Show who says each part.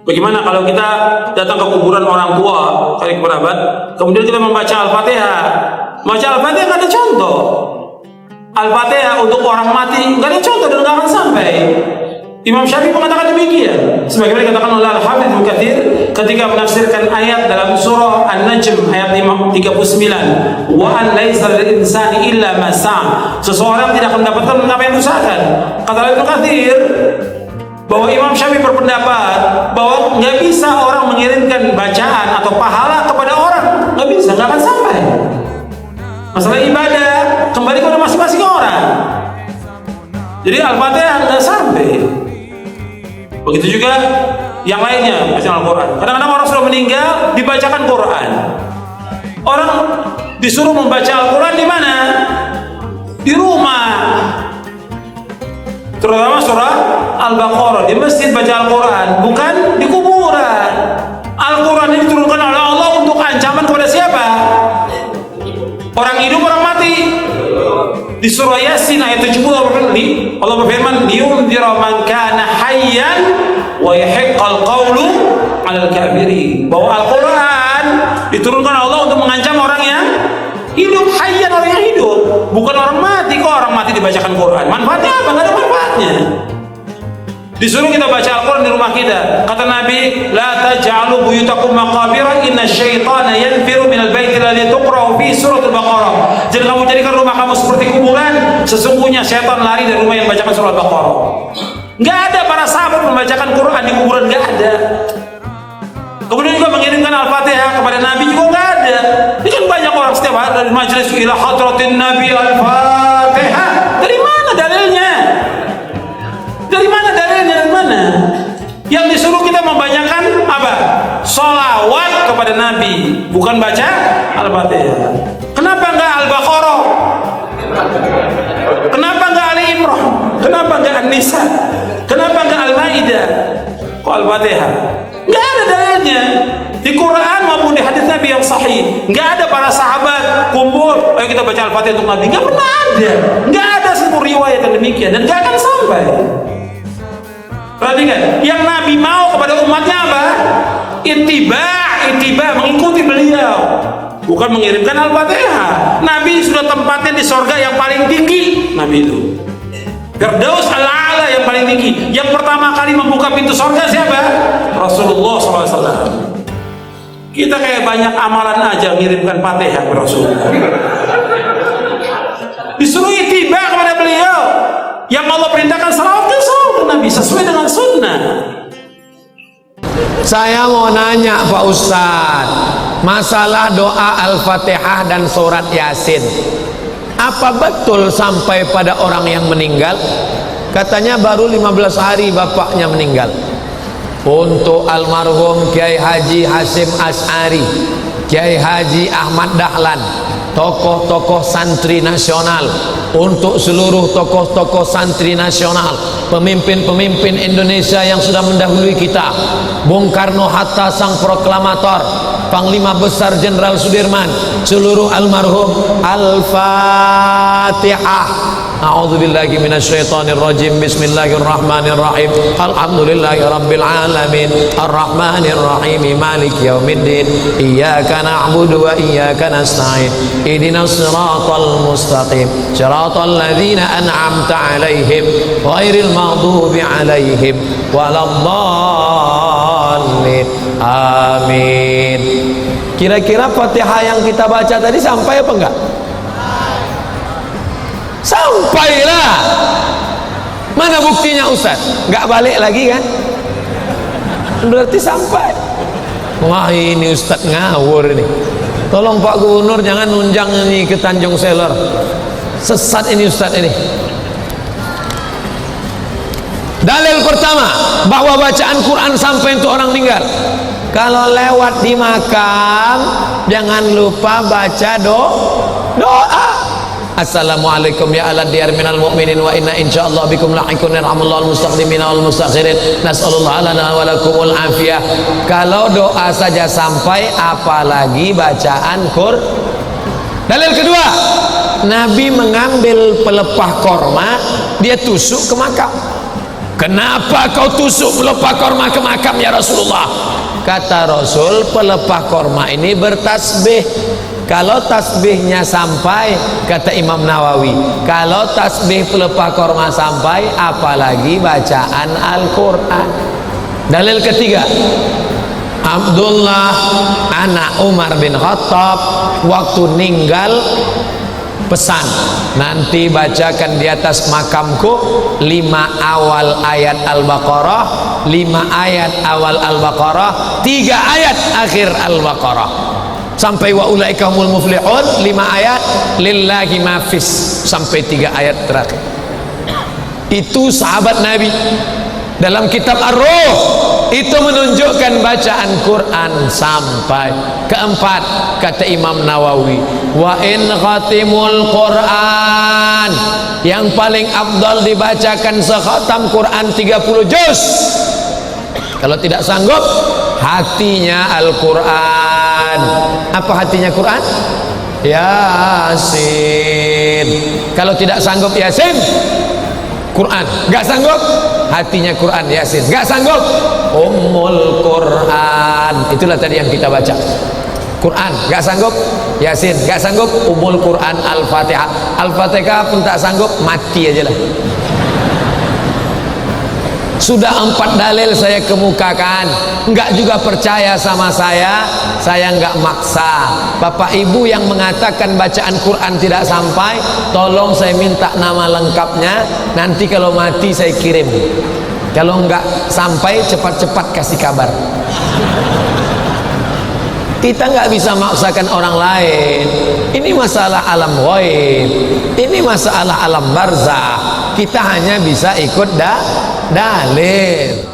Speaker 1: Bagaimana kalau kita datang ke kuburan orang tua, kali kerabat, kemudian kita membaca Al-Fatihah? Baca Al-Fatihah nggak ada contoh. Al-Fatihah untuk orang mati nggak ada contoh dan nggak akan sampai. Imam Syafi'i mengatakan demikian. Sebagaimana dikatakan oleh Al-Hafidz Ibnu Katsir ketika menafsirkan ayat dalam surah An-Najm ayat 39, wa an laisa lil insani illa ma sa'a. Seseorang tidak akan mendapatkan apa yang diusahakan. Kata Ibnu Katsir bahwa Imam Syafi'i berpendapat bahwa nggak bisa orang mengirimkan bacaan atau pahala kepada orang, nggak bisa, nggak akan sampai. Masalah ibadah kembali kepada masing-masing orang. Jadi Al-Fatihah nggak sampai. Begitu juga yang lainnya, bacaan Al-Quran. Kadang-kadang orang sudah meninggal dibacakan Quran. Orang disuruh membaca Al-Quran di mana? Di rumah. Terutama surah Al-Baqarah, di masjid baca Al-Quran, bukan di kuburan. Al-Quran ini diturunkan oleh Allah untuk ancaman kepada siapa? Orang hidup, orang mati. Di surah Yasin ayat 70 Allah berfirman, liyunzira man kana hayyan wa yahiqqal qawlu 'alal kafirin. Bahwa Al-Quran diturunkan Allah untuk mengancam orang yang hidup, hayyan, orang yang hidup, bukan orang mati. Kok orang mati dibacakan Quran? Manfaatnya apa? Nggak ada manfaatnya. Disuruh kita baca Al-Quran di rumah kita. Kata Nabi, la taj'alu buyutakum maqabira inna syaitana yanfiru minal baiti alladhi tuqra'u fi suratul Baqarah. Jangan kamu jadikan rumah kamu seperti kuburan. Sesungguhnya setan lari dari rumah yang bacakan surat Baqarah. Nggak ada para sahabat membacakan Quran di kuburan, nggak ada. Kemudian juga mengirimkan Al-Fatihah kepada Nabi juga nggak ada. Ini kan banyak orang setiap hari dari majelis ila hadratin Nabi Al-Fatihah. Dari mana dalilnya? Dari mana dalilnya? Dari mana? Yang disuruh kita membacakan apa? Sholawat kepada Nabi, bukan baca Al-Fatihah. Kenapa enggak Al-Baqarah? Kenapa enggak Ali Imran? Kenapa enggak An-Nisa? Kenapa enggak Al-Maidah? Kok Al-Fatihah? Enggak ada dalilnya. Di Quran maupun di hadis Nabi yang sahih, enggak ada para sahabat kumpul, ayo kita baca Al-Fatihah untuk Nabi. Enggak pernah ada. Enggak ada satu riwayat yang demikian dan enggak akan sampai. Perhatikan, yang Nabi mau kepada umatnya apa? Ittiba, mengikuti beliau, bukan mengirimkan Al-Fatihah. Nabi sudah tempatnya di sorga yang paling tinggi. Nabi itu Firdaus al-A'la yang paling tinggi. Yang pertama kali membuka pintu sorga siapa? Rasulullah SAW. Kita kayak banyak amalan aja mengirimkan Fatihah ke Rasulullah. Disuruh ittiba kepada beliau. Yang Allah perintahkan salawat ke Nabi sesuai dengan sunnah.
Speaker 2: Saya mau nanya Pak Ustadz, masalah doa Al-Fatihah dan surat Yasin, apa betul sampai pada orang yang meninggal? Katanya baru 15 hari bapaknya meninggal. Untuk almarhum Kiai Haji Hasyim Asy'ari, Kiai Haji Ahmad Dahlan, tokoh-tokoh santri nasional, untuk seluruh tokoh-tokoh santri nasional, pemimpin-pemimpin Indonesia yang sudah mendahului kita, Bung Karno Hatta sang proklamator, Panglima Besar Jenderal Sudirman, seluruh almarhum. Al-Fatihah. A'udzubillahi minasyaitonirrajim. Bismillahirrahmanirrahim. Alhamdulillahirabbil alamin. Arrahmanirrahim. Maliki yaumiddin. Iyyaka na'budu wa iyyaka nasta'in. Ihdinas siratal mustaqim. Siratal ladzina an'amta 'alaihim ghairil maghdubi 'alaihim waladdallin. Amin. Kira-kira Fatihah yang kita baca tadi sampai apa enggak? Sampailah. Mana buktinya Ustaz? Enggak balik lagi kan? Berarti sampai. Wah, ini Ustaz ngawur ini. Tolong Pak Gubernur jangan nunjang ini ke Tanjung Selor. Sesat ini Ustaz ini. Dalil pertama, bahwa bacaan Quran sampai untuk orang meninggal. Kalau lewat di makam, jangan lupa baca doa. Assalamualaikum ya ala diyar minal mu'minin wa inna insyaallah bikum lahiqun yarhamullahu al-mustaqdimina wal mustakhirin nas'alullah lana wa lakumul afiyah. Kalau doa saja sampai, apalagi bacaan Quran. Dalil kedua, Nabi mengambil pelepah korma, dia tusuk ke makam. kenapa kau tusuk pelepah korma ke makam ya Rasulullah? Kata Rasul, pelepah korma ini bertasbih. Kalau tasbihnya sampai, kata Imam Nawawi, kalau tasbih pelepah korma sampai, apalagi bacaan Al-Quran. Dalil ketiga, Abdullah anak Umar bin Khattab waktu ninggal pesan, nanti bacakan di atas makamku 5 awal ayat Al-Baqarah, 5 ayat awal Al-Baqarah, 3 ayat akhir Al-Baqarah, sampai wa ulaika humul muflihun, 5 ayat lillahi mafis, sampai 3 ayat terakhir. Itu sahabat Nabi. Dalam kitab Ar-Ruh itu menunjukkan bacaan Quran sampai. Keempat, kata Imam Nawawi, wa in khatimul Quran, yang paling afdal dibacakan sekhatam Quran 30 juz. Kalau tidak sanggup, hatinya Al-Quran. Apa hatinya Quran? Yasin. Kalau tidak sanggup Yasin, Quran. Gak sanggup, hatinya Quran, Yasin. Gak sanggup, Ummul Quran. Itulah tadi yang kita baca. Quran, gak sanggup, Yasin. Gak sanggup, Ummul Quran, Al-Fatihah. Al-Fatihah pun tak sanggup, mati aja lah. Sudah 4 dalil saya kemukakan, enggak juga percaya sama saya enggak maksa. Bapak ibu yang mengatakan bacaan Quran tidak sampai, tolong saya minta nama lengkapnya, nanti kalau mati saya kirim. Kalau enggak sampai, cepat-cepat kasih kabar. Kita nggak bisa maksakan orang lain. Ini masalah alam ghaib, ini masalah alam barzah. Kita hanya bisa ikut dalil.